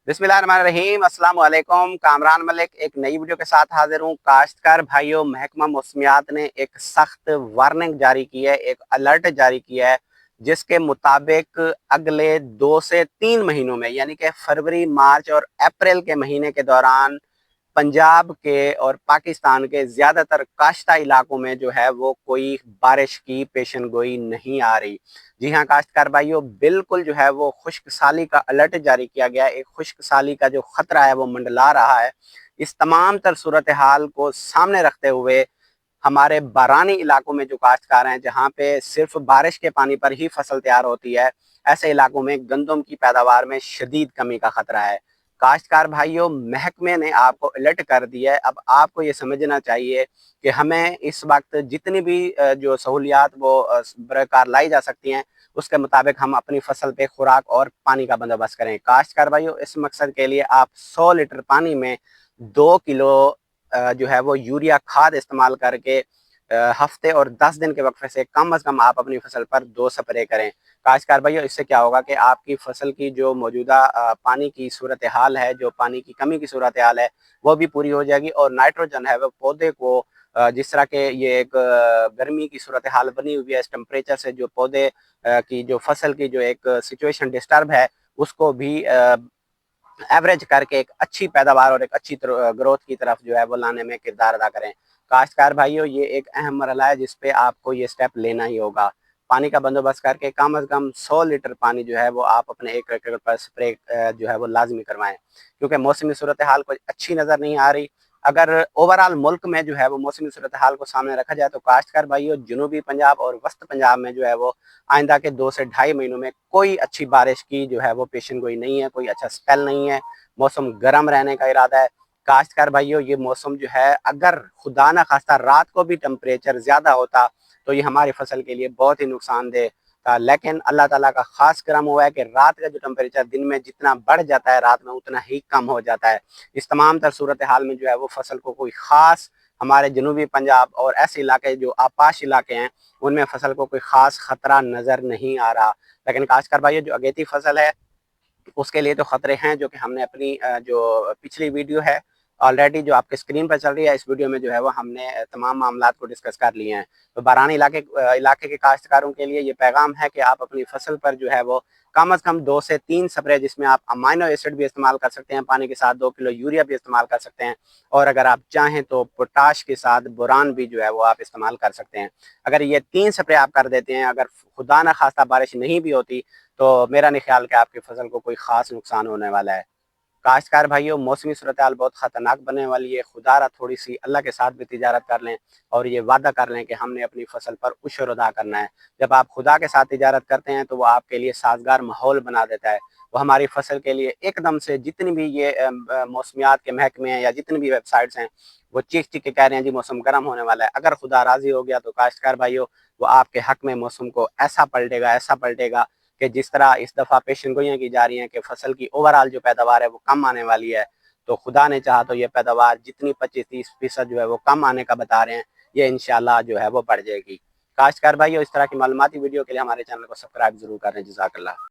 बिस्मिल्लाहिर्रहमानिर्रहीम। अस्सलाम वालेकुम। कामरान मलिक एक नई वीडियो के साथ हाजिर हूँ। काश्तकार भाइयों, महकमा मौसमियात ने एक सख्त वार्निंग जारी की है, एक अलर्ट जारी किया है, जिसके मुताबिक अगले 2 से 3 महीनों में यानी कि फरवरी, मार्च और अप्रैल के महीने के दौरान पंजाब के और पाकिस्तान के ज़्यादातर काश्ता इलाकों में जो है वो कोई बारिश की पेशन गोई नहीं आ रही। जी हाँ काश्तकार भाइयों, बिल्कुल जो है वो खुश्क साली का अलर्ट जारी किया गया है। एक खुश्क साली का जो खतरा है वो मंडला रहा है। इस तमाम तर सूरत हाल को सामने रखते हुए हमारे बारानी इलाकों में जो काश्तकार हैं, जहाँ पे सिर्फ बारिश के पानी पर ही फसल तैयार होती है, ऐसे इलाकों में गंदम की पैदावार में शदीद कमी का खतरा है। काश्तकार भाइयों, महकमे ने आपको अलर्ट कर दिया है। अब आपको ये समझना चाहिए कि हमें इस वक्त जितनी भी जो सहूलियात वो बरकार लाई जा सकती हैं, उसके मुताबिक हम अपनी फसल पे खुराक और पानी का बंदोबस्त करें। काश्तकार भाइयों, इस मकसद के लिए आप 100 लीटर पानी में 2 किलो जो है वो यूरिया खाद इस्तेमाल करके हफ्ते और 10 दिन के वक्फे से कम अज़ कम आप अपनी फसल पर 2 स्प्रे करें। काश्तकार भाइयों, इससे क्या होगा कि आपकी फसल की जो मौजूदा पानी की सूरत हाल है, जो पानी की कमी की सूरत हाल है, वो भी पूरी हो जाएगी और नाइट्रोजन है वो पौधे को जिस तरह के ये एक गर्मी की सूरत हाल बनी हुई है, इस टेम्परेचर से जो पौधे की जो फसल की जो एक सिचुएशन डिस्टर्ब है, उसको भी एवरेज करके एक अच्छी पैदावार और एक अच्छी ग्रोथ की तरफ जो है वो लाने में किरदार अदा करें। काश्तकार भाइयों, ये एक अहम मरहला है जिस पे आपको ये स्टेप लेना ही होगा। पानी का बंदोबस्त करके कम अज़ कम 100 लीटर पानी जो है वो आप अपने 1 एकड़ पर स्प्रे जो है वो लाजमी करवाएं, क्योंकि मौसमी सूरत हाल कोई अच्छी नज़र नहीं आ रही। अगर ओवरऑल मुल्क में जो है वो मौसमी सूरत हाल को सामने रखा जाए तो काश्तकार भाइयों, जनूबी पंजाब और वस्त पंजाब में जो है वो आइंदा के 2 से ढाई महीनों में कोई अच्छी बारिश की जो है वो पेशन गोई नहीं है, कोई अच्छा स्पेल नहीं है। मौसम गर्म रहने का इरादा है। काश्तकार भाइयों, ये मौसम जो है, अगर खुदा ना खास्ता रात को भी टेम्परेचर ज़्यादा होता तो ये हमारी फसल के लिए बहुत ही नुकसानदेह था, लेकिन अल्लाह ताला का खास करम हुआ है कि रात का जो टेम्परेचर दिन में जितना बढ़ जाता है, रात में उतना ही कम हो जाता है। इस तमाम तर सूरत हाल में जो है वो फसल को कोई ख़ास हमारे जनूबी पंजाब और ऐसे इलाके जो आपाश इलाके हैं, उनमें फसल को कोई ख़ास ख़तरा नज़र नहीं आ रहा। लेकिन काश्तकार भाइयों, जो अगेती फसल है उसके लिए तो खतरे हैं, जो कि हमने अपनी जो पिछली वीडियो है ऑलरेडी जो आपके स्क्रीन पर चल रही है, इस वीडियो में जो है वो हमने तमाम मामलात को डिस्कस कर लिए हैं। तो बारानी इलाके के काश्तकारों के लिए ये पैगाम है कि आप अपनी फसल पर जो है वो कम अज़ कम 2 से 3 स्प्रे, जिसमें आप अमाइनो एसिड भी इस्तेमाल कर सकते हैं पानी के साथ, 2 किलो यूरिया भी इस्तेमाल कर सकते हैं, और अगर आप चाहें तो पोटाश के साथ बोरान भी जो है वो आप इस्तेमाल कर सकते हैं। अगर ये 3 स्प्रे आप कर देते हैं, अगर खुदा न खास्ता बारिश नहीं भी होती, तो मेरा नहीं ख्याल कि आपकी फसल को कोई ख़ास नुकसान होने वाला है। काश्तकार भाइयों, मौसमी सूरत हाल बहुत ख़तरनाक बनने वाली है। खुदारा थोड़ी सी अल्लाह के साथ भी तिजारत कर लें और ये वादा कर लें कि हमने अपनी फसल पर उशर अदा करना है। जब आप खुदा के साथ तिजारत करते हैं तो वो आपके लिए साजगार माहौल बना देता है। वो हमारी फसल के लिए एकदम से, जितनी भी ये मौसमियात के महकमे हैं या जितनी भी वेबसाइट्स हैं, वो चीख के कह रहे हैं जी मौसम गर्म होने वाला है। अगर खुदा राज़ी हो गया तो काश्तकार भाइयों, वो आपके हक़ में मौसम को ऐसा पलटेगा कि जिस तरह इस दफ़ा पेशन गोइयाँ की जा रही हैं कि फसल की ओवरऑल जो पैदावार है वो कम आने वाली है, तो खुदा ने चाहा तो ये पैदावार जितनी 25-30% जो है वो कम आने का बता रहे हैं, ये इंशाल्लाह जो है वो बढ़ जाएगी। काश्तकार भाइयों, इस तरह की मालूमाती वीडियो के लिए हमारे चैनल को सब्सक्राइब ज़रूर करें। जज़ाकल्लाह।